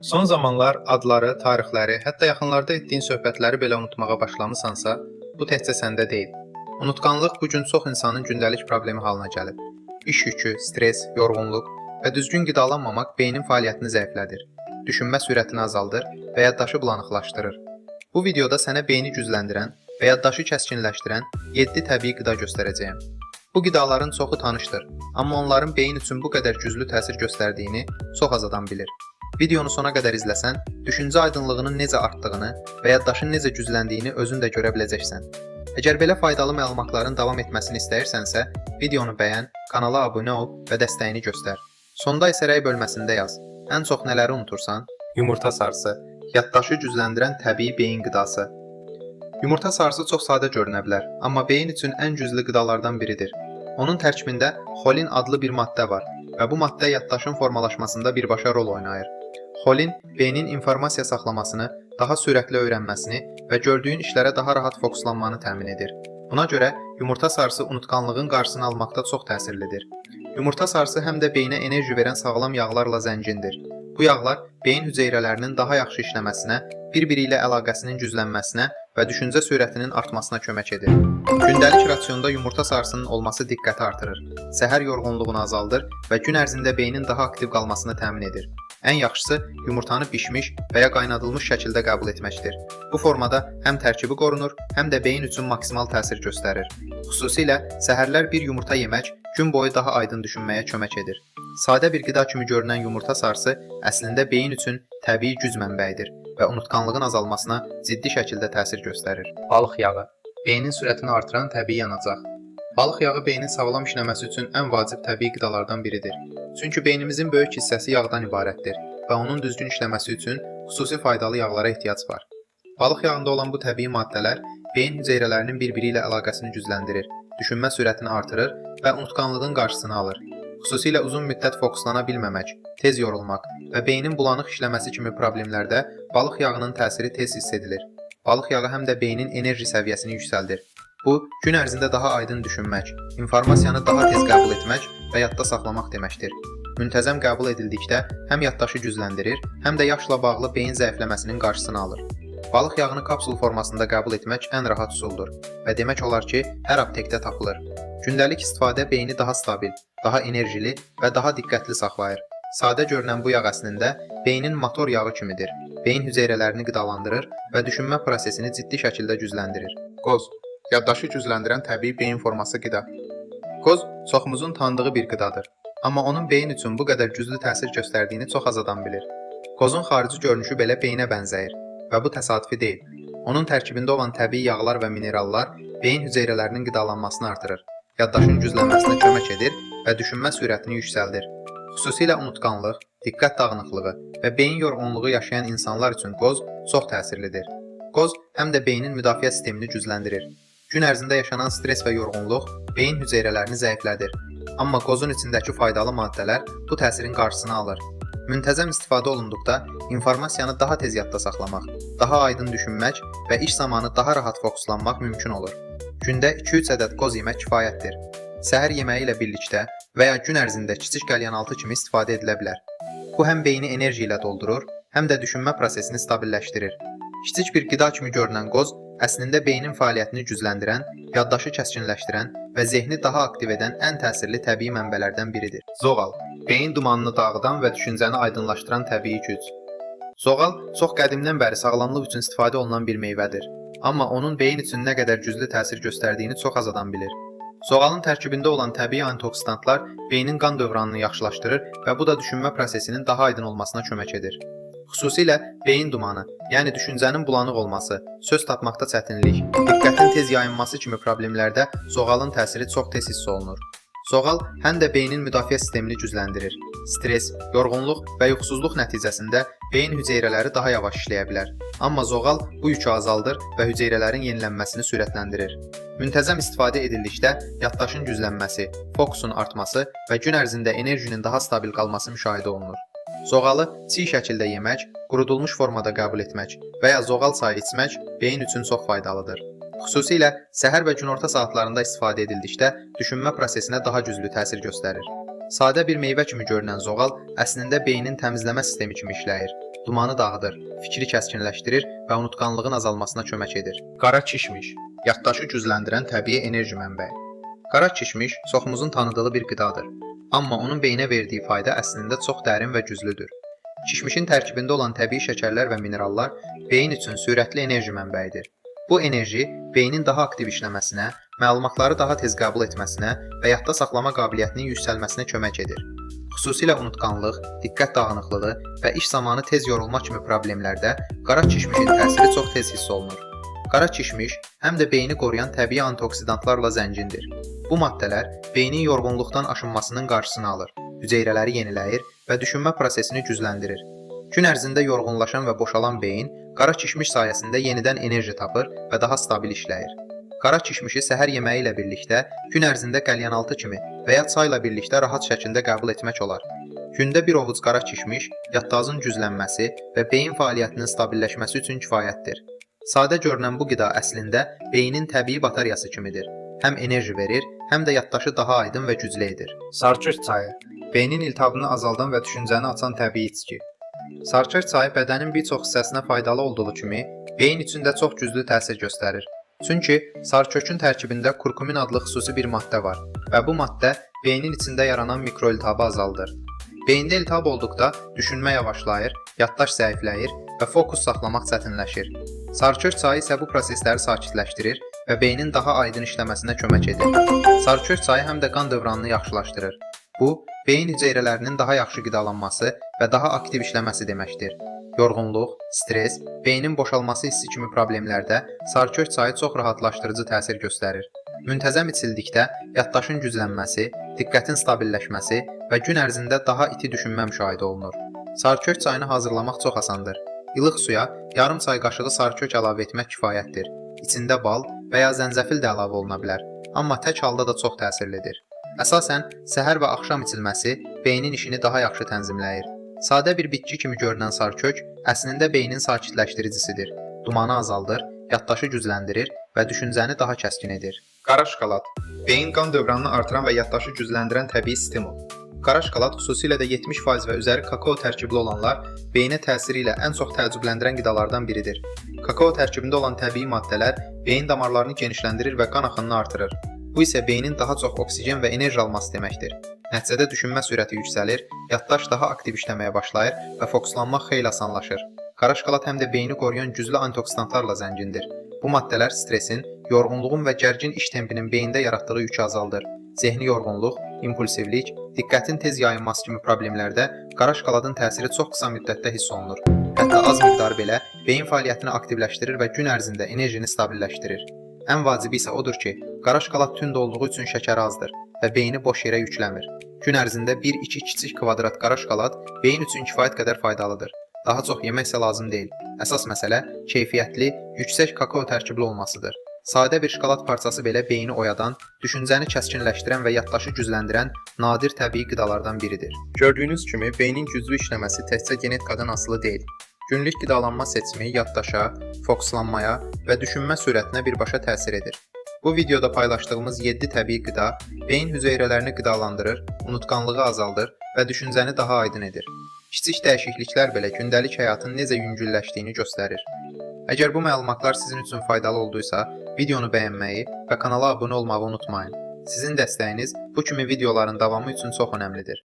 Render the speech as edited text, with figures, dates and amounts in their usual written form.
Son zamanlar adları, tarixləri, hətta yaxınlarda etdiyin söhbətləri belə unutmağa başlamısansa, bu təkcə səndə deyil. Unutqanlıq bu gün çox insanın gündəlik problemi halına gəlib. İş yükü, stres, yorğunluq və düzgün qidalanmamaq beynin fəaliyyətini zəiflədir, düşünmə sürətini azaldır və yaddaşı bulanıqlaşdırır. Bu videoda sənə beyni gücləndirən və yaddaşı kəskinləşdirən 7 təbii qida göstərəcəyəm. Bu qidaların çoxu tanışdır, amma onların beyin üçün bu qədər güclü təsir göstərdiyini çox az adam bilir. Videonu sona qədər izləsən, düşüncə aydınlığının necə artdığını və yaddaşın necə gücləndiyini özün də görə biləcəksən. Əgər belə faydalı məlumatların davam etməsini istəyirsənsə, videonu bəyən, kanala abunə ol və dəstəyini göstər. Sonda isə rəy bölməsində yaz. Ən çox nələri unutursan? Yumurta sarısı, yaddaşı gücləndirən təbii beyin qidası. Yumurta sarısı çox sadə görünə bilər, amma beyin üçün ən güclü qidalardan biridir. Onun tərkibində xolin adlı bir maddə var və bu maddə yaddaşın formalaşmasında birbaşa rol oynayır. Xolin beynin informasiya saxlamasını, daha sürətli öyrənməsini və gördüyün işlərə daha rahat fokuslanmanı təmin edir. Buna görə yumurta sarısı unutqanlığın qarşısını almaqda çox təsirlidir. Yumurta sarısı həm də beynə enerji verən sağlam yağlarla zəngindir. Bu yağlar beyin hüceyrələrinin daha yaxşı işləməsinə, bir-biri ilə əlaqəsinin güclənməsinə və düşüncə sürətinin artmasına kömək edir. Gündəlik rasionda yumurta sarısının olması diqqəti artırır, səhər yorğunluğunu azaldır və gün ərzində beynin daha aktiv qalmasını təmin edir. Ən yaxşısı yumurtanı bişmiş və ya qaynadılmış şəkildə qəbul etməkdir. Bu formada həm tərkibi qorunur, həm də beyin üçün maksimal təsir göstərir. Xüsusilə səhərlər bir yumurta yemək gün boyu daha aydın düşünməyə kömək edir. Sadə bir qida kimi görünən yumurta sarısı əslində beyin üçün təbii güc mənbəyidir və unutqanlığın azalmasına ciddi şəkildə təsir göstərir. Balıq yağı, beynin sürətini artıran təbii yanacaq. Balıq yağı beynin sağlam işləməsi üçün ən vacib təbii qidalardan biridir. Çünki beynimizin böyük hissəsi yağdan ibarətdir və onun düzgün işləməsi üçün xüsusi faydalı yağlara ehtiyac var. Balıq yağında olan bu təbii maddələr beyin hüceyrələrinin bir-biri ilə əlaqəsini gücləndirir, düşünmə sürətini artırır və unutqanlığın qarşısını alır. Xüsusilə uzun müddət fokuslana bilməmək, tez yorulmaq və beynin bulanıq işləməsi kimi problemlərdə balıq yağının təsiri tez hiss edilir. Balıq yağı həm də beynin enerji səviyyəsini yüksəldir. Bu, gün ərzində daha aydın düşünmək, informasiyanı daha tez qəbul etmək və yadda saxlamaq deməkdir. Müntəzəm qəbul edildikdə həm yaddaşı gücləndirir, həm də yaşla bağlı beyin zəifləməsinin qarşısını alır. Balıq yağını kapsul formasında qəbul etmək ən rahat üsuldur və demək olar ki, hər aptekdə tapılır. Gündəlik istifadə beyni daha stabil, daha enerjili və daha diqqətli saxlayır. Sadə görünən bu yağ əslində beynin motor yağı kimidir. Beyin hüceyrələrini qidalandırır və düşünmə prosesini ciddi şəkildə gücləndirir. Qoz, yaddaşı gücləndirən təbii beyin forması qida. Qoz çoxumuzun tanıdığı bir qidadır, amma onun beyin üçün bu qədər güclü təsir göstərdiyini çox az adam bilir. Qozun xarici görünüşü belə beyinə bənzəyir və bu təsadüfi deyil. Onun tərkibində olan təbii yağlar və minerallar beyin hüceyrələrinin qidalanmasını artırır, yaddaşın güclənməsinə kömək edir və düşünmə sürətini yüksəldir. Xüsusilə unutqanlıq, diqqət dağınıqlığı və beyin yorğunluğu yaşayan insanlar üçün qoz çox təsirlidir. Qoz həm də beynin müdafiə sistemini gücləndirir. Gün ərzində yaşanan stres və yorğunluq beyin hüceyrələrini zəiflədir. Amma qozun içindəki faydalı maddələr bu təsirin qarşısını alır. Müntəzəm istifadə olunduqda informasiyanı daha tez yadda saxlamaq, daha aydın düşünmək və iş zamanı daha rahat fokuslanmaq mümkün olur. Gündə 2-3 ədəd qoz yemək kifayətdir. Səhər yeməyi ilə birlikdə və ya gün ərzində kiçik qəlyanaltı kimi istifadə edilə bilər. Bu həm beyni enerji ilə doldurur, həm də düşünmə prosesini stabilləşdirir. Kiçik bir qida kimi görünən qoz əslində beynin fəaliyyətini gücləndirən, yaddaşı kəskinləşdirən və zehni daha aktiv edən ən təsirli təbii mənbələrdən biridir. Zoğal, beyin dumanını dağıdan və düşüncəni aydınlaşdıran təbii güc. Zoğal çox qədimdən bəri sağlamlıq üçün istifadə olunan bir meyvədir. Amma onun beyin üçün nə qədər güclü təsir göstərdiyini çox az adam bilir. Zoğalın tərkibində olan təbii antioksidantlar beynin qan dövranını yaxşılaşdırır və bu da düşünmə prosesinin daha aydın olmasına kömək edir. Xüsusilə beyin dumanı, yəni düşüncənin bulanıq olması, söz tapmaqda çətinlik, diqqətin tez yayınması kimi problemlərdə zoğalın təsiri çox tez hiss olunur. Zoğal həm də beynin müdafiə sistemini gücləndirir. Stres, yorğunluq və yuxusuzluq nəticəsində beyin hüceyrələri daha yavaş işləyə bilər. Amma zoğal bu yükü azaldır və hüceyrələrin yenilənməsini sürətləndirir. Müntəzəm istifadə edildikdə yaddaşın güclənməsi, fokusun artması və gün ərzində enerjinin daha stabil qalması müşahidə olunur. Zoğalı çiy şəkildə yemək, qurudulmuş formada qəbul etmək və ya zoğal çayı içmək beyin üçün çox faydalıdır. Xüsusilə səhər və günorta saatlarında istifadə edildikdə düşünmə prosesinə daha güclü təsir göstərir. Sadə bir meyvə kimi görünən zoğal əslində beynin təmizləmə sistemi kimi işləyir. dumanı dağıdır, fikri kəskinləşdirir və unutqanlığın azalmasına kömək edir. Qara kişmiş, yaddaşı gücləndirən təbii enerji mənbəyi. Qara kişmiş çoxumuzun tanıdığı bir qidadır. Amma onun beyinə verdiyi fayda əslində çox dərin və güclüdür. Kişmişin tərkibində olan təbii şəkərlər və minerallar beyin üçün sürətli enerji mənbəyidir. Bu enerji beynin daha aktiv işləməsinə, məlumatları daha tez qəbul etməsinə və yadda saxlama qabiliyyətinin yüksəlməsinə kömək edir. Xüsusilə unutqanlıq, diqqət dağınıqlığı və iş zamanı tez yorulma kimi problemlərdə qara kişmişin təsiri çox tez hiss olunur. Qara kişmiş həm də beyni qoruyan təbii antioksidantlarla zəngindir. Bu maddələr beynin yorğunluqdan aşınmasının qarşısını alır, hüceyrələri yeniləyir və düşünmə prosesini gücləndirir. Gün ərzində yorğunlaşan və boşalan beyin qara kişmiş sayəsində yenidən enerji tapır və daha stabil işləyir. Qara kişmişi səhər yeməyi ilə birlikdə gün ərzində qəlyanaltı kimi və ya çayla birlikdə rahat şəkildə qəbul etmək olar. Gündə bir ovuc qara kişmiş yadtazın güclənməsi və beyin fəaliyyətinin stabilləşməsi üçün kifayətdir. Sadə görünən bu qida əslində beynin təbii bataryası kimidir. Həm enerji verir, həm də yaddaşı daha aydın və güclü edir. Sarçöz çayı beynin iltihabını azaldan və düşüncəni açan təbii içki. Sarçöz çayı bədənin bir çox hissəsinə faydalı olduğu kimi, beyin üçün də çox güclü təsir göstərir. Çünki sarçökün tərkibində kurkumin adlı xüsusi bir maddə var və bu maddə beynin içində yaranan mikroiltihabı azaldır. Beyində iltihab olduqda düşünmə yavaşlayır, yaddaş zəifləyir və fokus saxlamaq çətinləşir. Sarçöz çayı isə bu prosesləri sakitləşdirir və beynin daha aydın işləməsinə kömək edir. Sarçöz çayı həm də qan dövranını yaxşılaşdırır. Bu, beyin hüceyrələrinin daha yaxşı qidalanması və daha aktiv işləməsi deməkdir. Yorğunluq, stres, beynin boşalması hissi kimi problemlərdə sarçöz çayı çox rahatlaşdırıcı təsir göstərir. Müntəzəm içildikdə yaddaşın güclənməsi, diqqətin stabilləşməsi və gün ərzində daha iti düşünmə müşahidə olunur. Sarçöz çayını hazırlamaq çox asandır. İlıq suya yarım çay qaşığı sarçök əlavə etmək kifayətdir. İçində bal və ya zəncəfil də əlavə oluna bilər, amma tək halda da çox təsirlidir. Əsasən, səhər və axşam içilməsi beynin işini daha yaxşı tənzimləyir. Sadə bir bitki kimi görünən sarçök əslində beynin sakitləşdiricisidir. Dumanı azaldır, yaddaşı gücləndirir və düşüncəni daha kəskin edir. Qara şokolad beyin qan dövranını artıran və yaddaşı gücləndirən təbii stimul. Qara şokolad xüsusilə də 70% və üzəri kakao tərkibli olanlar beyinə təsiri ilə ən çox təəccübləndirən qidalardan biridir. Kakao tərkibində olan təbii maddələr beyin damarlarını genişləndirir və qan axınını artırır. Bu isə beynin daha çox oksigen və enerji alması deməkdir. Nəticədə düşünmə sürəti yüksəlir, yaddaş daha aktiv işləməyə başlayır və fokuslanmaq xeyli asanlaşır. Qara şokolad həm də beyni qoruyan güclü antioksidantlarla zəngindir. Bu maddələr stresin, yorğunluğun və gərgin iş tempinin beyində yaratdığı yükü azaldır. Zehni yorğunluq, impulsivlik, diqqətin tez yayılması kimi problemlərdə qara şokoladın təsiri çox qısa müddətdə hiss olunur. Hətta az miqdarı belə beyin fəaliyyətini aktivləşdirir və gün ərzində enerjini stabilləşdirir. Ən vacibi isə odur ki, qara şokolad tünd olduğu üçün şəkəri azdır və beyni boş yerə yükləmir. Gün ərzində 1-2 kiçik kvadrat qara şokolad beyin üçün kifayət qədər faydalıdır. Daha çox yemək isə lazım deyil. Əsas məsələ keyfiyyətli, yüksək kakao tərkibli olmasıdır. Sadə bir şokolad parçası belə beyni oyadan, düşüncəni kəskinləşdirən və yaddaşı gücləndirən nadir təbii qidalardan biridir. Gördüyünüz kimi, beynin güclü işləməsi təkcə genetikadan asılı deyil. Günlük qidalanma seçimi yaddaşa, fokuslanmaya və düşünmə sürətinə birbaşa təsir edir. Bu videoda paylaşdığımız 7 təbii qida beyin hüceyrələrini qidalandırır, unutqanlığı azaldır və düşüncəni daha aydın edir. Kiçik dəyişikliklər belə gündəlik həyatın necə yüngülləşdiyini göstərir. Əgər bu məlumatlar sizin üçün faydalı olduysa, videonu bəyənməyi və kanala abunə olmağı unutmayın. Sizin dəstəyiniz bu kimi videoların davamı üçün çox önəmlidir.